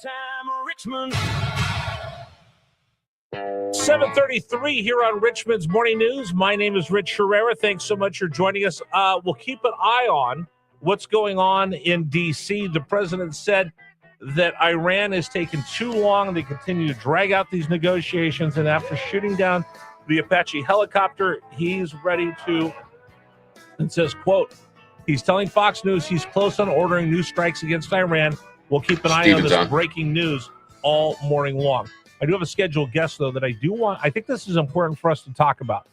Time Richmond. 7:33 here on Richmond's Morning News. My name is Rich Herrera. Thanks so much for joining us. We'll keep an eye on what's going on in D.C. The president said that Iran is taking too long. They continue to drag out these negotiations, and after shooting down the Apache helicopter, he's ready to, and says, quote, he's telling Fox News he's close on ordering new strikes against Iran. We'll keep an eye on this breaking news all morning long. I do have a scheduled guest, though, that I think this is important for us to talk about.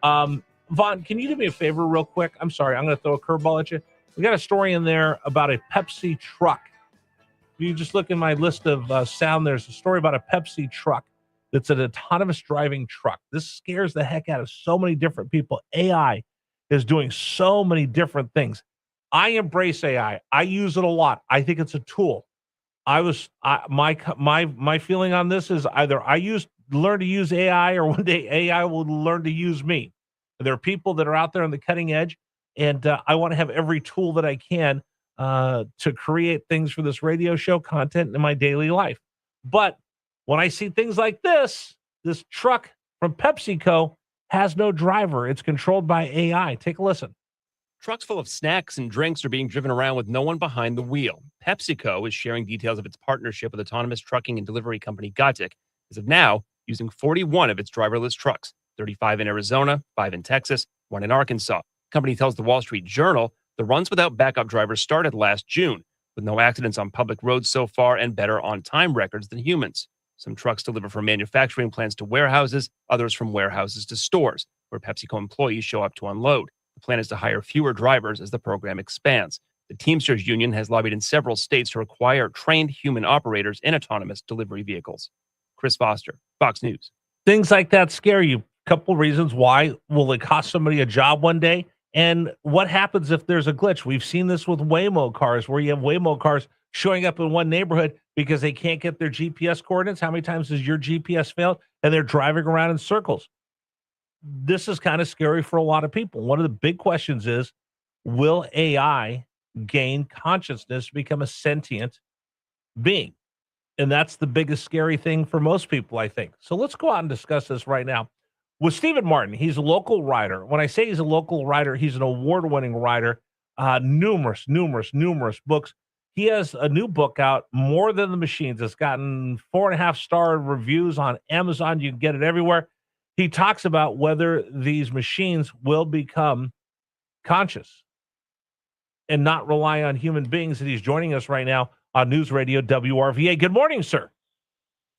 Vaughn, can you do me a favor real quick? I'm sorry, I'm going to throw a curveball at you. We got a story in there about a Pepsi truck. If you just look in my list of sound, there's a story about a Pepsi truck that's an autonomous driving truck. This scares the heck out of so many different people. AI is doing so many different things. I embrace AI. I use it a lot. I think it's a tool. My feeling on this is either learn to use AI, or one day AI will learn to use me. There are people that are out there on the cutting edge, and I want to have every tool that I can to create things for this radio show, content in my daily life. But when I see things like this truck from PepsiCo has no driver. It's controlled by AI. Take a listen. Trucks full of snacks and drinks are being driven around with no one behind the wheel. PepsiCo is sharing details of its partnership with autonomous trucking and delivery company Gatik, as of now using 41 of its driverless trucks, 35 in Arizona, 5 in Texas, 1 in Arkansas. The company tells the Wall Street Journal the runs without backup drivers started last June, with no accidents on public roads so far and better on-time records than humans. Some trucks deliver from manufacturing plants to warehouses, others from warehouses to stores, where PepsiCo employees show up to unload. The plan is to hire fewer drivers as the program expands. The Teamsters Union has lobbied in several states to require trained human operators in autonomous delivery vehicles. Chris Foster, Fox News. Things like that scare you. Couple reasons why. Will it cost somebody a job one day? And what happens if there's a glitch? We've seen this with Waymo cars, where you have Waymo cars showing up in one neighborhood because they can't get their GPS coordinates. How many times has your GPS failed? And they're driving around in circles. This is kind of scary for a lot of people. One of the big questions is, will AI gain consciousness, become a sentient being? And that's the biggest scary thing for most people, I think. So let's go out and discuss this right now with Stephen Martin. He's a local writer. When I say he's a local writer, he's an award-winning writer, numerous books. He has a new book out, More Than the Machines. It's gotten 4.5-star reviews on Amazon. You can get it everywhere. He talks about whether these machines will become conscious and not rely on human beings. And he's joining us right now on News Radio WRVA. Good morning, sir.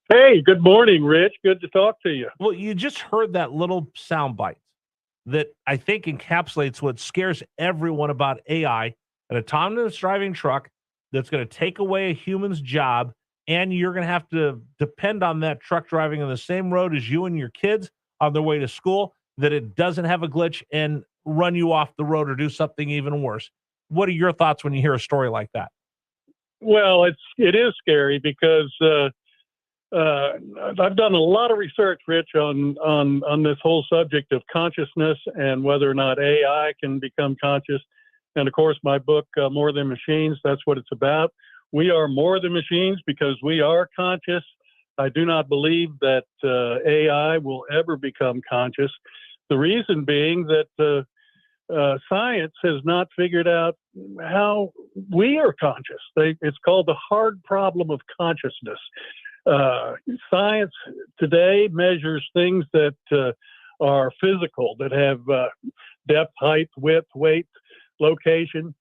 Hey, good morning, Rich. Good to talk to you. Well, you just heard that little soundbite that I think encapsulates what scares everyone about AI, an autonomous driving truck that's going to take away a human's job, and you're going to have to depend on that truck driving on the same road as you and your kids on their way to school, that it doesn't have a glitch and run you off the road or do something even worse. What are your thoughts when you hear a story like that? Well, it is scary because I've done a lot of research, Rich, on this whole subject of consciousness and whether or not AI can become conscious. And of course, my book, More Than Machines, that's what it's about. We are more than machines because we are conscious. I do not believe that AI will ever become conscious. The reason being that science has not figured out how we are conscious. It's called the hard problem of consciousness. Science today measures things that are physical, that have depth, height, width, weight, location.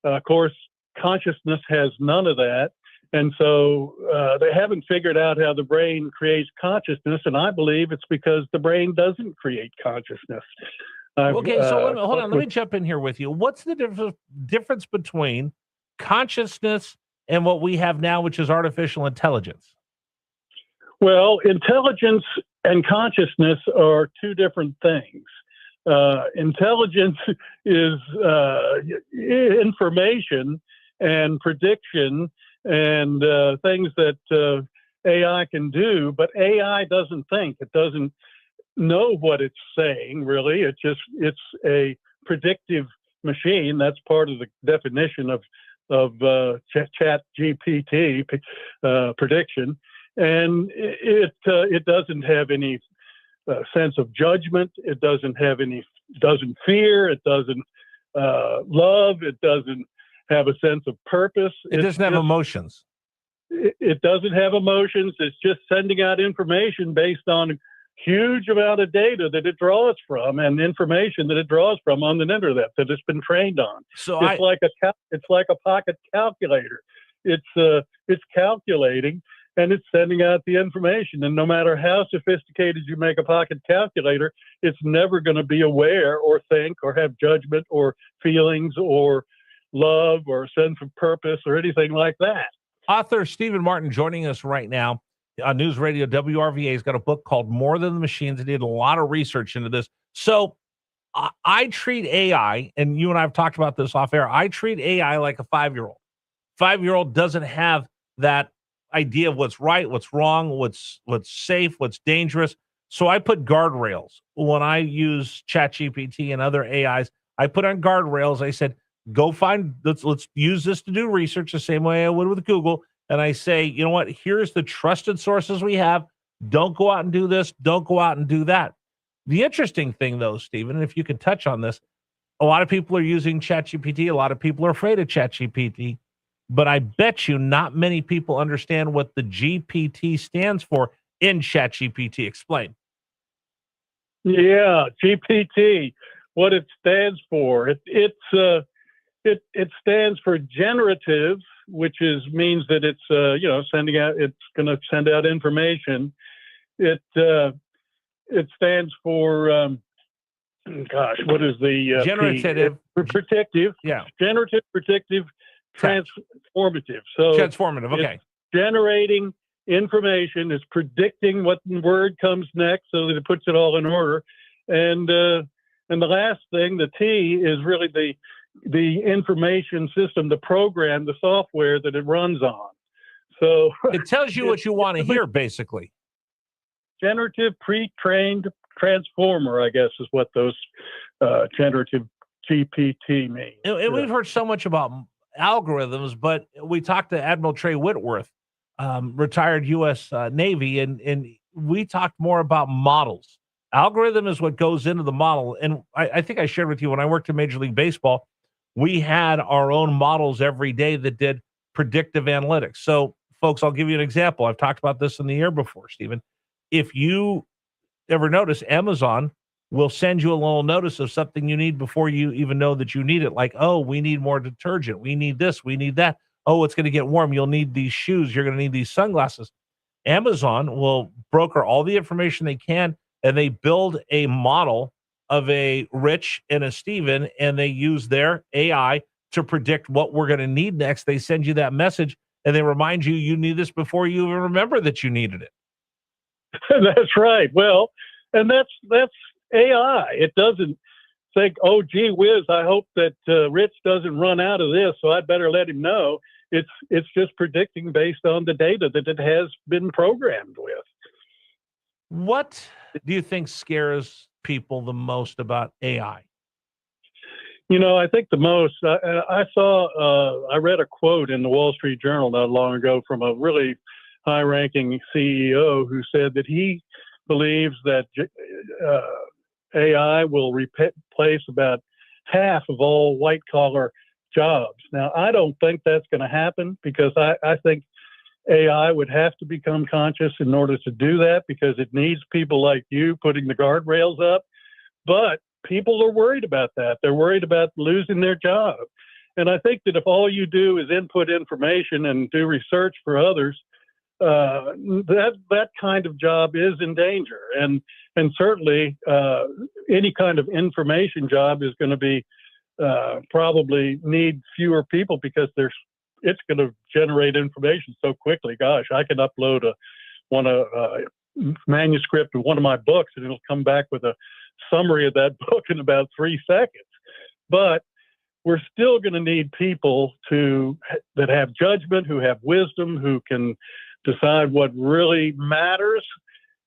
Of course, consciousness has none of that. And so they haven't figured out how the brain creates consciousness, and I believe it's because the brain doesn't create consciousness. Okay, so hold on. Let me jump in here with you. What's the difference between consciousness and what we have now, which is artificial intelligence? Well, intelligence and consciousness are two different things. Intelligence is information and prediction and things that AI can do, but AI doesn't think. It doesn't know what it's saying, really. It's a predictive machine. That's part of the definition of Chat GPT prediction, and it doesn't have any sense of judgment. It doesn't fear. It doesn't love. It doesn't have a sense of purpose. It doesn't have emotions. It doesn't have emotions. It's just sending out information based on a huge amount of data that it draws from and information that it draws from on the internet that it's been trained on. So it's like a pocket calculator. It's calculating and it's sending out the information. And no matter how sophisticated you make a pocket calculator, it's never going to be aware or think or have judgment or feelings or love or a sense of purpose or anything like that. Author Stephen Martin joining us right now on News Radio WRVA. He's got a book called More Than the Machines. He did a lot of research into this. So I treat AI, and you and I have talked about this off air, I treat AI like a 5-year-old. 5-year-old doesn't have that idea of what's right, what's wrong, what's safe, what's dangerous. So I put guardrails. When I use ChatGPT and other AIs, I put on guardrails. I said, go find, let's use this to do research the same way I would with Google. And I say, you know what, here's the trusted sources we have. Don't go out and do this. Don't go out and do that. The interesting thing, though, Stephen, and if you could touch on this, a lot of people are using ChatGPT. A lot of people are afraid of ChatGPT. But I bet you not many people understand what the GPT stands for in ChatGPT. Explain. Yeah, GPT, what it stands for. It stands for generative, which means that it's sending out. It's going to send out information. It stands for what is the generative? Predictive. Yeah. Generative, predictive, transformative. So transformative. Okay. Generating information is predicting what word comes next, so that it puts it all in order. And the last thing, the T, is really the information system, the program, the software that it runs on. So it tells you what you want to hear, basically. Generative pre-trained transformer, I guess, is what those generative GPT mean. And we've heard so much about algorithms, but we talked to Admiral Trey Whitworth, retired U.S. Navy, and we talked more about models. Algorithm is what goes into the model. And I think I shared with you when I worked in Major League Baseball, we had our own models every day that did predictive analytics. So, folks, I'll give you an example. I've talked about this in the air before, Stephen. If you ever notice, Amazon will send you a little notice of something you need before you even know that you need it. Like, oh, we need more detergent. We need this. We need that. Oh, it's going to get warm. You'll need these shoes. You're going to need these sunglasses. Amazon will broker all the information they can, and they build a model of a Rich and a Steven, and they use their AI to predict what we're going to need next. They send you that message, and they remind you you need this before you even remember that you needed it. That's right. Well, and that's AI. It doesn't think, oh, gee whiz, I hope that Rich doesn't run out of this, so I'd better let him know. It's just predicting based on the data that it has been programmed with. What do you think scares people the most about AI? I think the most, I read a quote in the Wall Street Journal not long ago from a really high-ranking CEO who said that he believes that AI will replace about half of all white-collar jobs. Now, I don't think that's going to happen, because I think AI would have to become conscious in order to do that, because it needs people like you putting the guardrails up. But people are worried about that. They're worried about losing their job. And I think that if all you do is input information and do research for others, that kind of job is in danger. And certainly any kind of information job is going to be probably need fewer people, because it's going to generate information so quickly. Gosh, I can upload a manuscript of one of my books, and it'll come back with a summary of that book in about 3 seconds. But we're still going to need people that have judgment, who have wisdom, who can decide what really matters.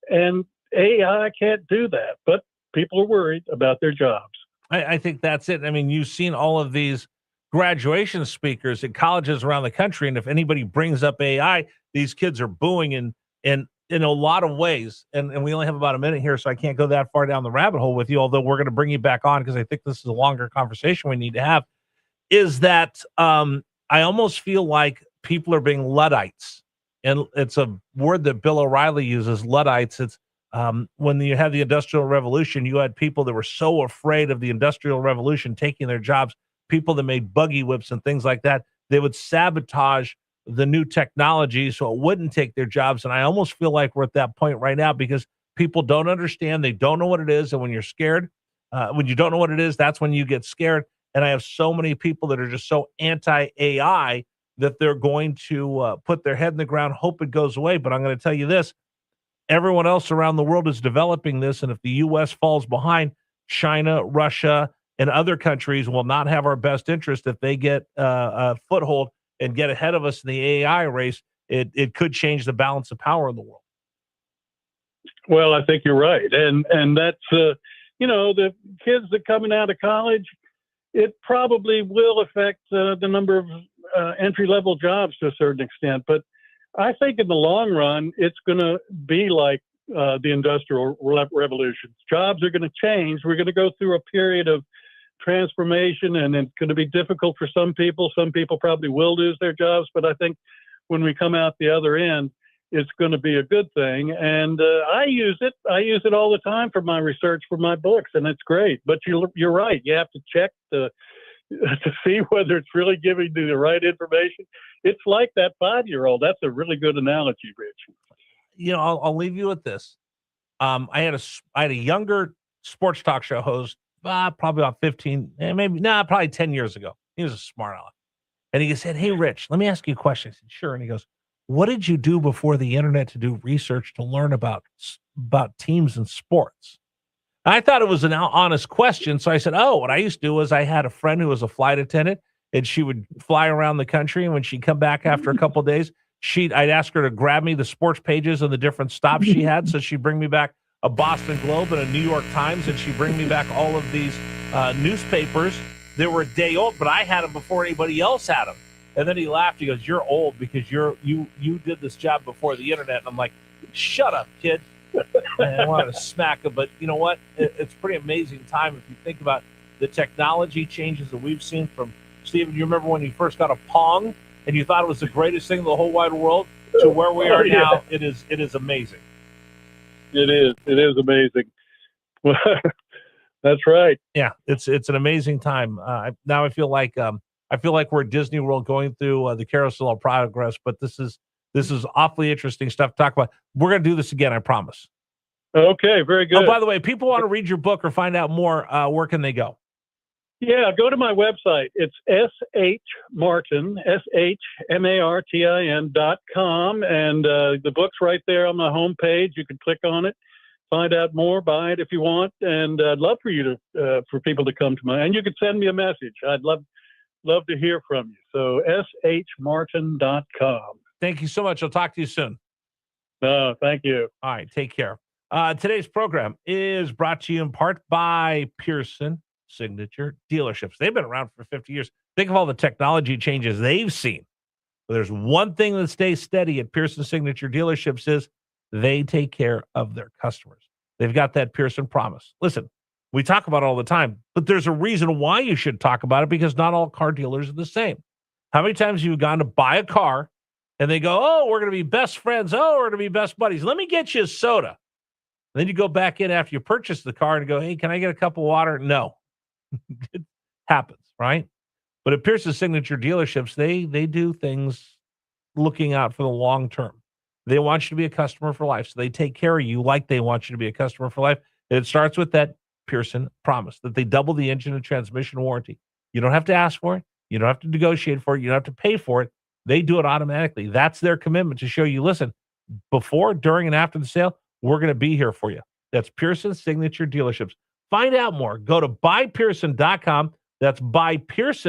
And AI can't do that, but people are worried about their jobs. I think that's it. I mean, you've seen all of these graduation speakers at colleges around the country, and if anybody brings up AI, these kids are booing and in a lot of ways. And we only have about a minute here, so I can't go that far down the rabbit hole with you. Although we're going to bring you back on because I think this is a longer conversation we need to have. Is that I almost feel like people are being Luddites, and it's a word that Bill O'Reilly uses. Luddites. It's when you had the Industrial Revolution, you had people that were so afraid of the Industrial Revolution taking their jobs, people that made buggy whips and things like that, they would sabotage the new technology so it wouldn't take their jobs. And I almost feel like we're at that point right now because people don't understand. They don't know what it is. And when you're scared, when you don't know what it is, that's when you get scared. And I have so many people that are just so anti-AI that they're going to put their head in the ground, hope it goes away. But I'm going to tell you this. Everyone else around the world is developing this, and if the U.S. falls behind, China, Russia, and other countries will not have our best interest. If they get a foothold and get ahead of us in the AI race, it could change the balance of power in the world. Well, I think you're right, and that's the kids that coming out of college, it probably will affect the number of entry-level jobs to a certain extent, but I think in the long run, it's going to be like the Industrial Revolution. Jobs are going to change. We're going to go through a period of transformation, and it's going to be difficult for some people. Some people probably will lose their jobs, but I think when we come out the other end, it's going to be a good thing. And I use it. I use it all the time for my research for my books, and it's great. But you're right. You have to check to see whether it's really giving you the right information. It's like that 5-year-old. That's a really good analogy, Rich. You know, I'll leave you with this. I had a younger sports talk show host, probably about 15, probably 10 years ago. He was a smart aleck. And he said, "Hey, Rich, let me ask you a question." I said, "Sure." And he goes, "What did you do before the internet to do research to learn about teams and sports?" I thought it was an honest question. So I said, "Oh, what I used to do was I had a friend who was a flight attendant, and she would fly around the country. And when she'd come back after a couple of days, I'd ask her to grab me the sports pages of the different stops she had. So she'd bring me back a Boston Globe and a New York Times, and she'd bring me back all of these newspapers that were a day old, but I had them before anybody else had them." And then he laughed. He goes, "You're old because you did this job before the internet." And I'm like, "Shut up, kid." And I wanted to smack him, but you know what? It's a pretty amazing time if you think about the technology changes that we've seen from Stephen. You remember when you first got a Pong and you thought it was the greatest thing in the whole wide world to where we are now? It is amazing. It is amazing. That's right. Yeah, it's an amazing time. Now I feel like we're at Disney World going through the carousel of progress, but this is awfully interesting stuff to talk about. We're going to do this again, I promise. Okay, very good. Oh, by the way, people want to read your book or find out more, where can they go? Yeah, go to my website. It's shmartin, shmartin.com, and the book's right there on my homepage. You can click on it, find out more, buy it if you want, and I'd love for you to for people to come to and you can send me a message. I'd love to hear from you. So shmartin.com. Thank you so much. I'll talk to you soon. Thank you. All right, take care. Today's program is brought to you in part by Pearson Signature Dealerships. They've been around for 50 years. Think of all the technology changes they've seen. But there's one thing that stays steady at Pearson Signature Dealerships is they take care of their customers. They've got that Pearson promise. Listen, we talk about it all the time, but there's a reason why you should talk about it, because not all car dealers are the same. How many times have you gone to buy a car and they go, "Oh, we're going to be best friends. Oh, we're going to be best buddies. Let me get you a soda." And then you go back in after you purchase the car and go, "Hey, can I get a cup of water?" No. It happens, right? But at Pearson Signature Dealerships, they do things looking out for the long term. They want you to be a customer for life. So they take care of you like they want you to be a customer for life. And it starts with that Pearson promise that they double the engine and transmission warranty. You don't have to ask for it. You don't have to negotiate for it. You don't have to pay for it. They do it automatically. That's their commitment to show you, listen, before, during, and after the sale, we're going to be here for you. That's Pearson Signature Dealerships. Find out more. Go to buypearson.com. That's buypearson.